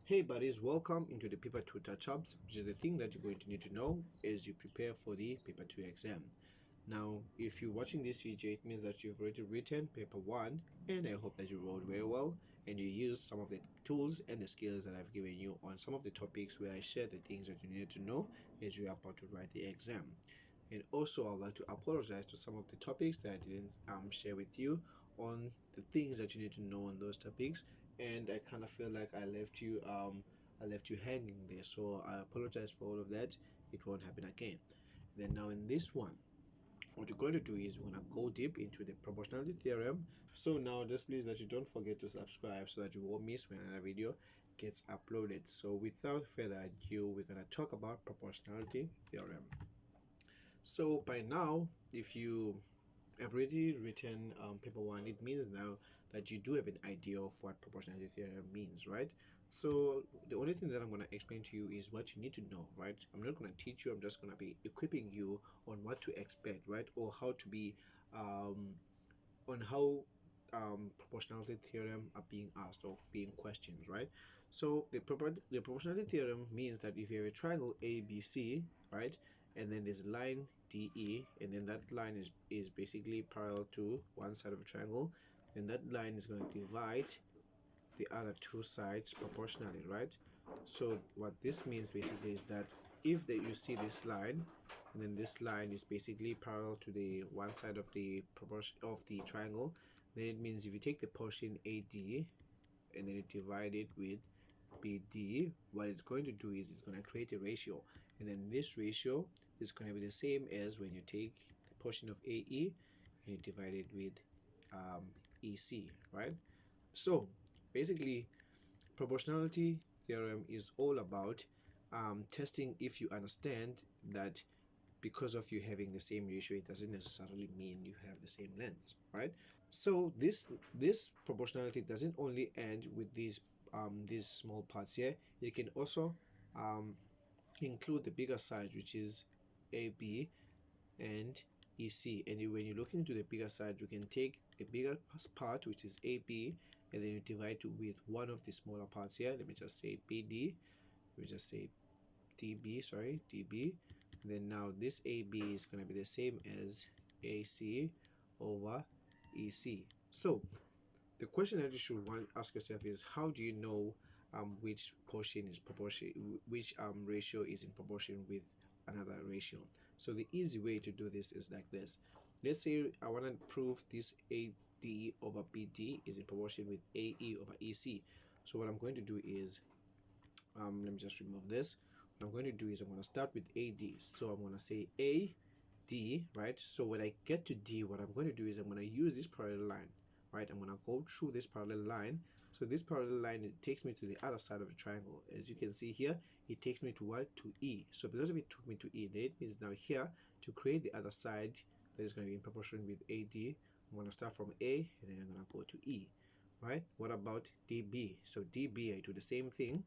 Hey buddies, welcome into the paper 2 touch-ups, which is the thing that you're going to need to know as you prepare for the paper 2 exam. Now, if you're watching this video, it means that you've already written paper 1, and I hope that you wrote very well and you used some of the tools and the skills that I've given you on some of the topics where I shared the things that you needed to know as you're about to write the exam. And also, I'd like to apologize to some of the topics that I didn't share with you on the things that you need to know on those topics, and I kind of feel like I left you hanging there. So I apologize for all of that. It won't happen again. Then now in this one, what you're going to do is we're going to go deep into the proportionality theorem. So now just please that you don't forget to subscribe so that you won't miss when another video gets uploaded. So without further ado, we're going to talk about proportionality theorem. So by now, if you have already written paper 1, it means now that you do have an idea of what proportionality theorem means, right? So the only thing that I'm going to explain to you is what you need to know, right? I'm not going to teach you, I'm just going to be equipping you on what to expect, right? Or how to be on how proportionality theorem are being asked or being questioned, right? So the proportionality theorem means that if you have a triangle ABC, right, and then there's a line DE, and then that line is basically parallel to one side of a triangle, then that line is going to divide the other two sides proportionally, right? So what this means basically is that if you see this line, and then this line is basically parallel to the one side of the proportion of the triangle, then it means if you take the portion AD and then you divide it with BD, what it's going to do is it's going to create a ratio, and then this ratio is going to be the same as when you take the portion of AE and you divide it with EC, right? So basically, proportionality theorem is all about testing if you understand that because of you having the same ratio, it doesn't necessarily mean you have the same length, right? So this proportionality doesn't only end with these small parts here. It can also include the bigger side, which is AB and EC. And when you're looking to the bigger side, you can take the bigger part, which is AB, and then you divide it with one of the smaller parts here. Let me just say BD. Let me just say DB, sorry, DB. And then now this AB is going to be the same as AC over EC. So the question that you should want to ask yourself is, how do you know which portion is proportion, which ratio is in proportion with another ratio? So the easy way to do this is like this. Let's say I want to prove this AD over BD is in proportion with AE over EC. So what I'm going to do is, let me just remove this. What I'm going to do is I'm going to start with AD. So I'm going to say AD, right? So when I get to D, what I'm going to do is I'm going to use this parallel line, right? I'm going to go through this parallel line. So this parallel line, it takes me to the other side of the triangle. As you can see here, it takes me to what? To E. So because of it took me to E, then it means now here to create the other side that is going to be in proportion with AD, I'm going to start from A and then I'm going to go to E, right? What about DB? So DB, I do the same thing.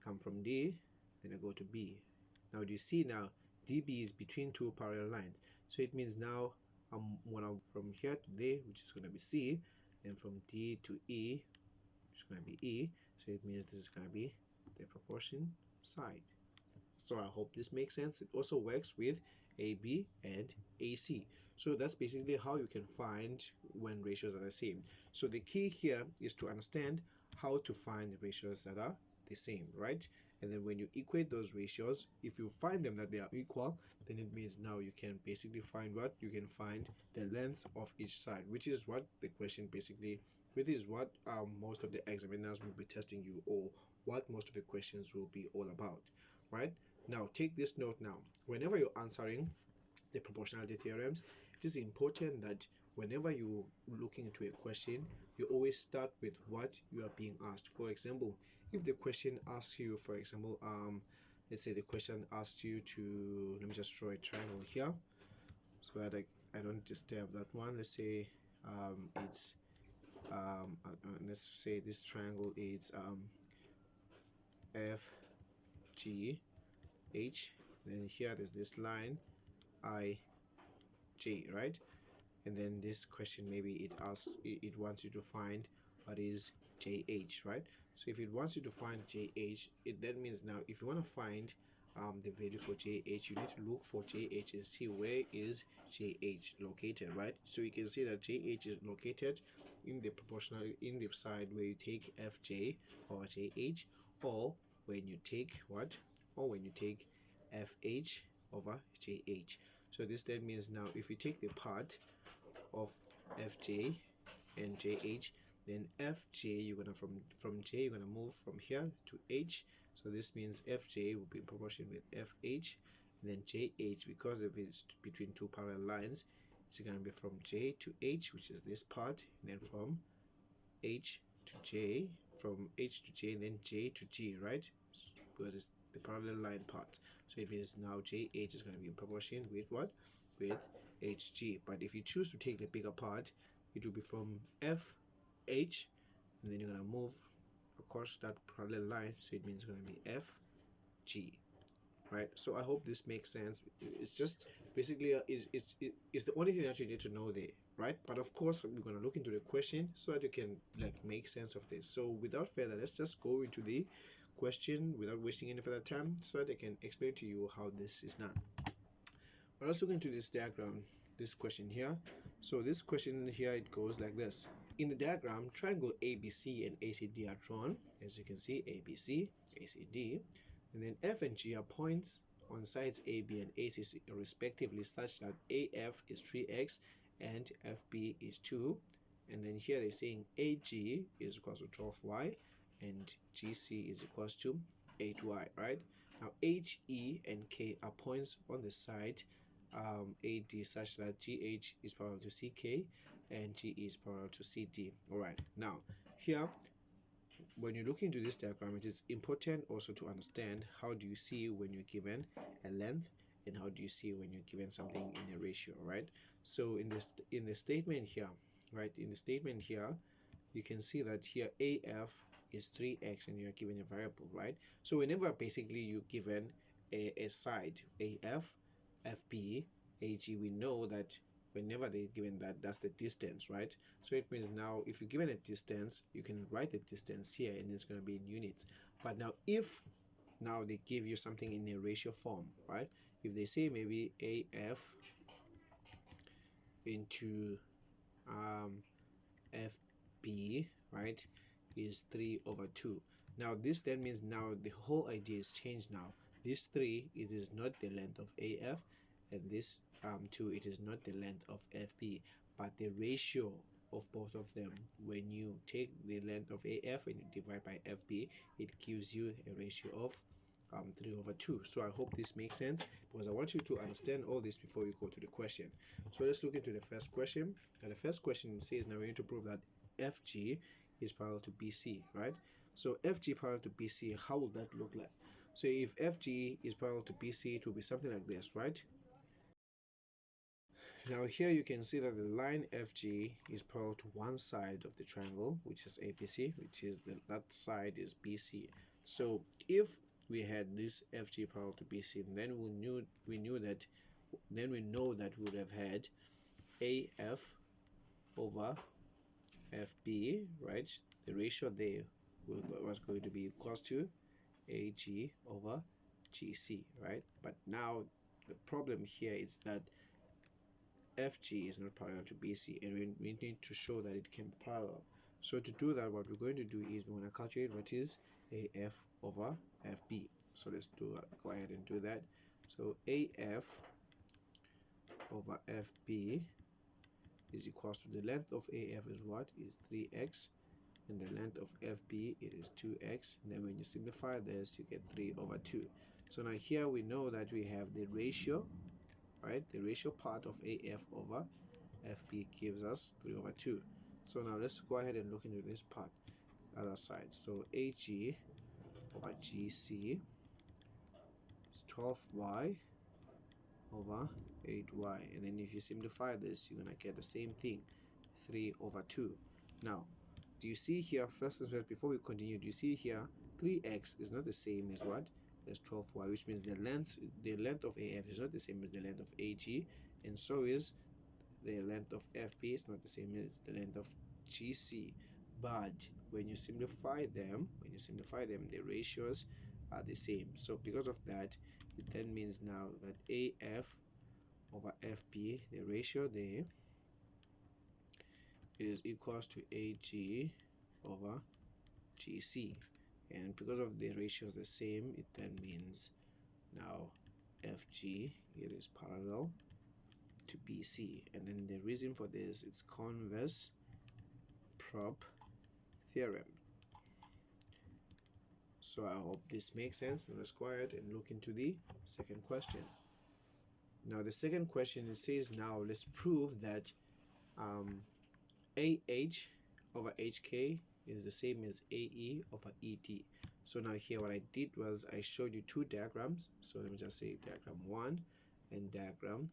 Come from D, then I go to B. Now do you see now DB is between two parallel lines, so it means now I'm from here to there, which is going to be C, and from D to E, which is going to be E, so it means this is going to be the proportion side. So I hope this makes sense. It also works with AB and AC. So that's basically how you can find when ratios are the same. So the key here is to understand how to find the ratios that are the same, right? And then when you equate those ratios, if you find them that they are equal, then it means now you can basically find what? You can find the length of each side, which is what the question basically, which is what most of the examiners will be testing you, or what most of the questions will be all about, right? Now take this note now. Whenever you're answering the proportionality theorems, it is important that whenever you're looking into a question, you always start with what you are being asked. For example, if the question asks you, for example, let's say the question asks you to, let me just draw a triangle here so that I don't disturb that one. Let's say it's let's say this triangle is FG H, then here there's this line IJ, right? And then this question, maybe it wants you to find what is JH, right? So if it wants you to find JH, that means now if you want to find the value for JH, you need to look for JH and see where is JH located, right? So you can see that JH is located in the proportional, in the side where you take FJ or JH, or when you take what, or when you take FH over JH. So this then means now if you take the part of FJ and JH, then FJ, you're gonna from J, you're gonna move from here to H. So this means FJ will be in proportion with FH, and then JH, because of it's between two parallel lines, it's gonna be from J to H, which is this part, and then from H to J, from H to J, and then J to G, right? Because it's the parallel line part. So it means now JH is going to be in proportion with what? With HG. But if you choose to take the bigger part, it will be from FH, and then you're going to move across that parallel line. So it means it's going to be FG, right? So I hope this makes sense. It's just basically it's the only thing that you need to know there, right? But of course we're going to look into the question so that you can like make sense of this. So without further, let's just go into the question without wasting any further time so that I can explain to you how this is done. But let's look into this diagram, this question here. So this question here, it goes like this. In the diagram, triangle ABC and ACD are drawn. As you can see, ABC, ACD, and then F and G are points on sides AB and AC respectively, such that AF is 3x and FB is 2. And then here they're saying AG is equals to 12y and GC is equals to 8y, right? Now HE and K are points on the side AD, such that GH is parallel to CK and GE is parallel to CD. All right, now here when you look into this diagram, it is important also to understand how do you see when you're given a length and how do you see when you're given something in a ratio, right? So in the statement here, right, in the statement here, you can see that here AF is 3x and you're given a variable, right? So whenever basically you're given a side AF, FB, AG, we know that whenever they're given that, that's the distance, right? So it means now if you're given a distance, you can write the distance here and it's going to be in units. But now if now they give you something in a ratio form, right? If they say maybe AF into FB, right, is 3/2. Now this then means now the whole idea is changed now. This 3, it is not the length of AF, and this 2, it is not the length of FB, but the ratio of both of them. When you take the length of AF and you divide by FB, it gives you a ratio of 3/2. So I hope this makes sense, because I want you to understand all this before we go to the question. So let's look into the first question. Now the first question says now we need to prove that FG is parallel to BC, right? So FG parallel to BC, how will that look like? So if FG is parallel to BC, it will be something like this, right? Now here you can see that the line FG is parallel to one side of the triangle, which is ABC, which is that side is BC. So if we had this FG parallel to BC, then we know that we would have had AF over FB, right? The ratio there was going to be equals to AG over GC, right? But now the problem here is that FG is not parallel to BC, and we need to show that it can be parallel. So to do that, what we're going to do is we're going to calculate what is AF over FB. So let's go ahead and do that. So AF over FB is equals to the length of AF is what? Is 3x, and the length of FB it is 2x. And then when you simplify this, you get 3/2. So now here we know that we have the ratio, right? The ratio part of AF over FB gives us 3/2. So now let's go ahead and look into this part, other side. So AG over GC is 12y over 8y, and then if you simplify this, you're gonna get the same thing, 3/2. Now do you see here, first and first, before we continue, do you see here 3x is not the same as what? As 12y, which means the length of AF is not the same as the length of AG, and so is the length of FB is not the same as the length of GC. But when you simplify them, the ratios are the same. So because of that, it then means now that AF over FB, the ratio there, it is equals to AG over GC. And because of the ratios the same, it then means now FG, it is parallel to BC. And then the reason for this, it's converse prop theorem. So I hope this makes sense. Now let's go ahead and look into the second question. Now the second question, it says now let's prove that AH over HK is the same as AE over ED. So now here what I did was I showed you two diagrams. So let me just say diagram 1 and diagram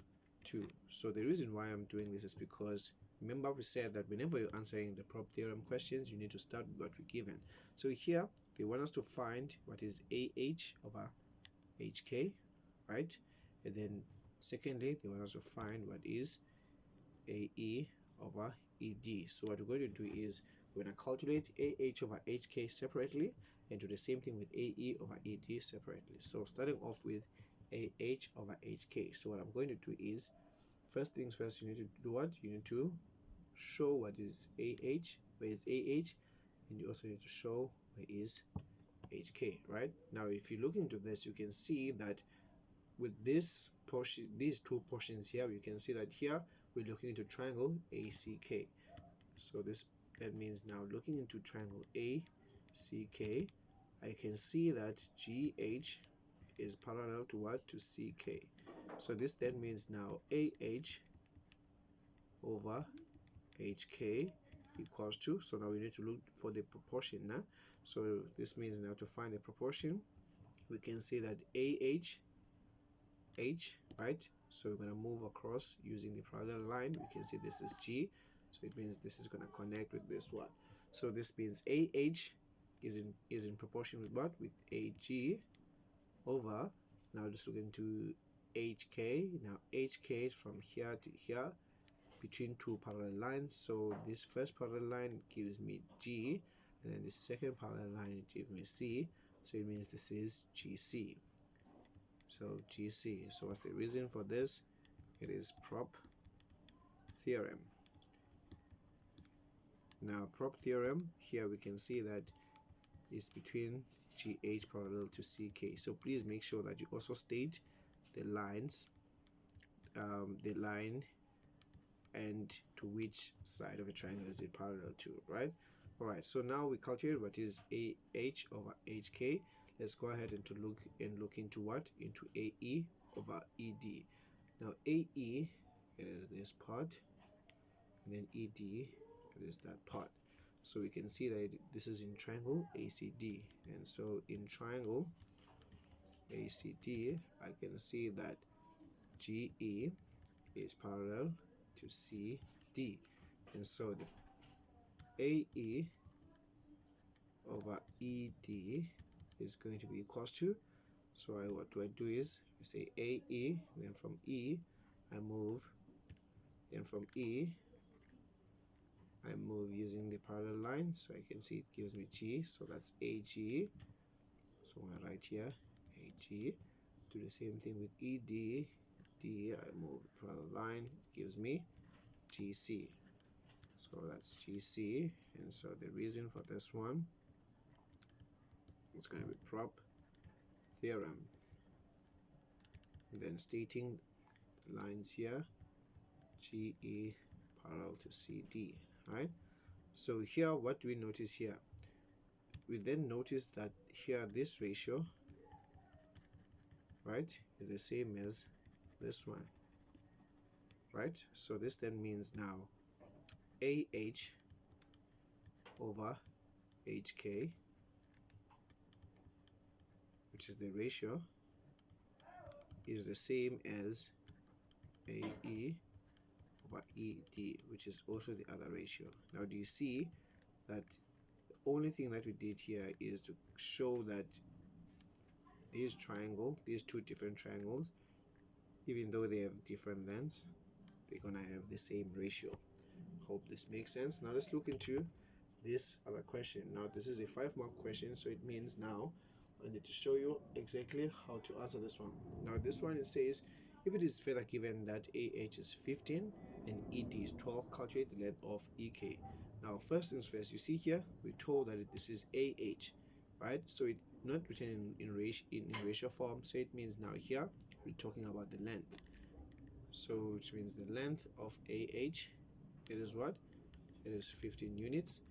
2. So the reason why I'm doing this is because remember we said that whenever you're answering the prop theorem questions, you need to start with what we're given. So here they want us to find what is AH over HK, right? And then secondly, they want us to find what is AE over ED. So what we're going to do is we're going to calculate AH over HK separately and do the same thing with AE over ED separately. So starting off with AH over HK. So what I'm going to do is, first things first, you need to do what? You need to show what is AH, where is AH, and you also need to show where is HK, right? Now if you look into this, you can see that with this portion, these two portions here, you can see that here we're looking into triangle ACK. So that means now looking into triangle ACK, I can see that GH is parallel to what? To CK. So this then means now AH over HK equals to, so now we need to look for the proportion now. So this means now to find the proportion, we can say that AH, right? So we're going to move across using the parallel line. We can see this is G, so it means this is going to connect with this one. So this means AH is in proportion with what? With AG over, now let's look into HK. Now HK is from here to here between two parallel lines. So this first parallel line gives me G, and then the second parallel line gives me C. So it means this is GC. So GC. So what's the reason for this? It is prop theorem. Now prop theorem, here we can see that it's between GH parallel to CK. So please make sure that you also state the lines, the line and to which side of a triangle is it parallel to, right? All right, so now we calculate what is AH over HK. Let's go ahead and look into what? Into AE over ED. Now AE is this part, and then ED is that part. So we can see that this is in triangle ACD, and so in triangle ACD, I can see that GE is parallel to CD, and so the AE over ED is going to be equals to, so what do I do is I say AE, then from E I move, then from E I move using the parallel line, so I can see it gives me G, so that's AG. So I'm going to write here AG. Do the same thing with ED. D, I move the parallel line, it gives me GC. So that's GC, and so the reason for this one is going to be prop theorem. And then stating the lines here, GE parallel to CD, right? So here, what do we notice here? We then notice that here this ratio, right, is the same as this one, right? So this then means now AH over HK, which is the ratio, is the same as AE over ED, which is also the other ratio. Now do you see that the only thing that we did here is to show that these two different triangles, even though they have different lengths, they're gonna have the same ratio. Hope this makes sense. Now let's look into this other question. Now this is a 5-mark question, so it means now I need to show you exactly how to answer this one. Now this one, it says if it is further given that AH is 15 and ED is 12, calculate the length of EK. Now first things first, you see here we're told that this is AH, right? So it's not written in ratio form, so it means now here we're talking about the length. So which means the length of AH, it is what? It is 15 units.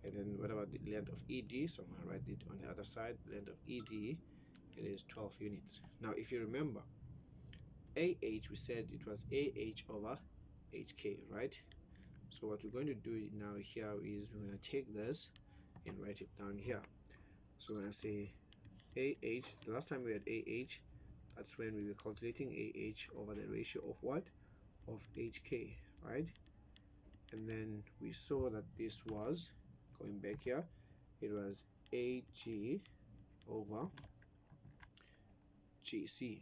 And then what about the length of ED? So I'm going to write it on the other side. The length of ED, it is 12 units. Now if you remember, AH, we said it was AH over HK, right? So what we're going to do now here is we're going to take this and write it down here. So we're going to say AH, the last time we had AH, that's when we were calculating AH over the ratio of what? Of HK, right? And then we saw that this was, going back here, it was AG over GC,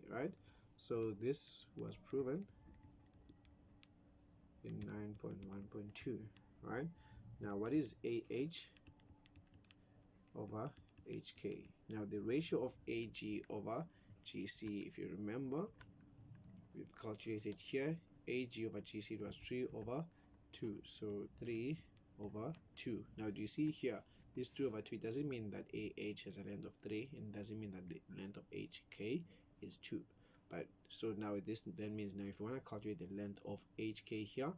right? So this was proven in 9.1.2, right? Now what is AH over HK? Now the ratio of AG over GC, if you remember, we've calculated here, AG over GC, it was 3 over 2, so 3 over 2. Now do you see here, this 2 over 2, it doesn't mean that AH has a length of 3, and it doesn't mean that the length of HK is 2. But so now this then means, now if you want to calculate the length of HK here,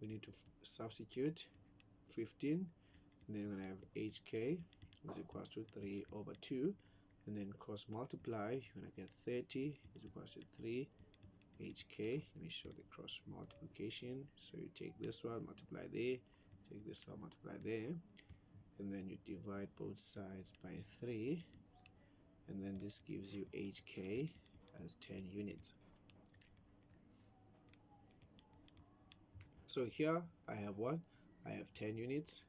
we need to substitute 15, and then we're going to have HK is equals to 3 over 2, and then cross multiply, you're going to get 30 is equals to 3 HK. Let me show the cross multiplication. So you take this one, multiply there, take this one, multiply there, and then you divide both sides by 3, and then this gives you HK as 10 units. So here I have what? I have 10 units.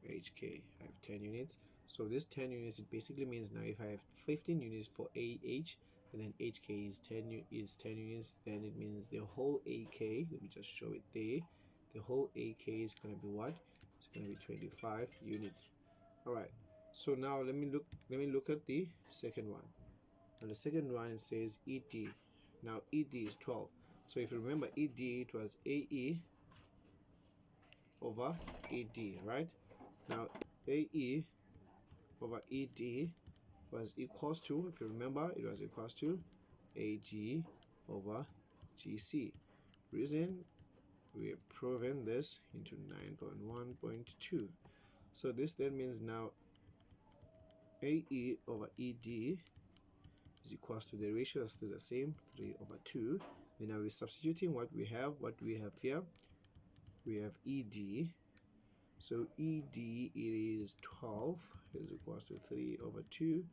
HK, I have 10 units. So this 10 units, it basically means now if I have 15 units for AH, and then HK is 10 units, then it means the whole AK, let me just show it there, the whole AK is going to be what? It's going to be 25 units. All right, so now let me look at the second one. And the second one, it says ED. Now ED is 12. So if you remember ED, it was AE over ED, right? Now AE over ED was equals to, if you remember, it was equals to AG over GC. Reason, we have proven this into 9.1.2. So this then means now AE over ED is equals to, the ratio is still the same, 3 over 2. Then now we're substituting what we have here. We have ED. So ED, it is 12 is equals to 3 over 2.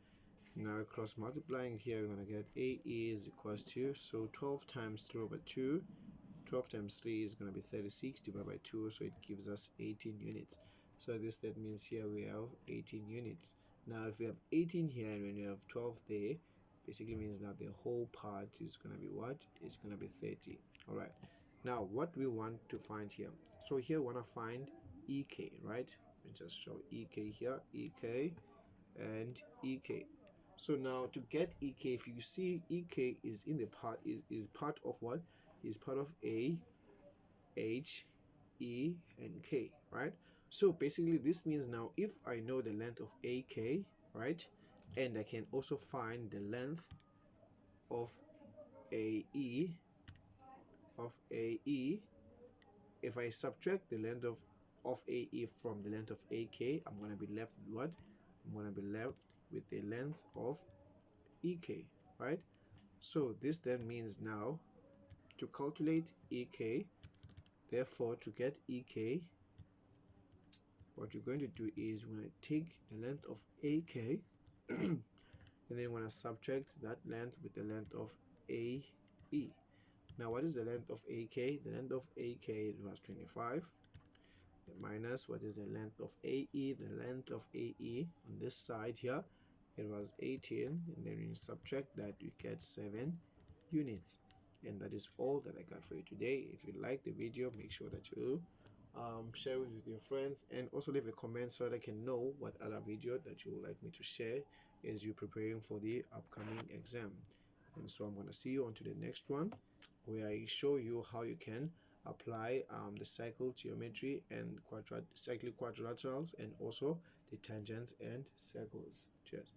Now cross multiplying here, we're going to get AE is equals to, so 12 times 3 over 2, 12 times 3 is going to be 36 divided by 2, so it gives us 18 units. So this, that means here we have 18 units. Now if we have 18 here and when you have 12 there, basically means now the whole part is going to be what? It's going to be 30. All right. Now what we want to find here. So here we want to find EK, right? Let me just show EK here, EK and EK. So now to get EK, if you see EK is in the part, is part of what? Is part of A, H, E, and K, right? So basically this means now if I know the length of AK, right, and I can also find the length of AE, if I subtract the length of AE from the length of AK, I'm going to be left with what? I'm going to be left with the length of EK, right? So this then means now to calculate EK, therefore to get EK, what you're going to do is we're going to take the length of AK and then we're going to subtract that length with the length of AE. Now what is the length of AK? The length of AK was 25 minus what is the length of AE? The length of AE on this side here, it was 18, and then you subtract that, you get 7 units. And that is all that I got for you today. If you like the video, make sure that you share it with your friends, and also leave a comment so that I can know what other video that you would like me to share as you're preparing for the upcoming exam. And so I'm going to see you on to the next one, where I show you how you can apply the cycle geometry and cyclic quadrilaterals, and also the tangents and circles. Cheers.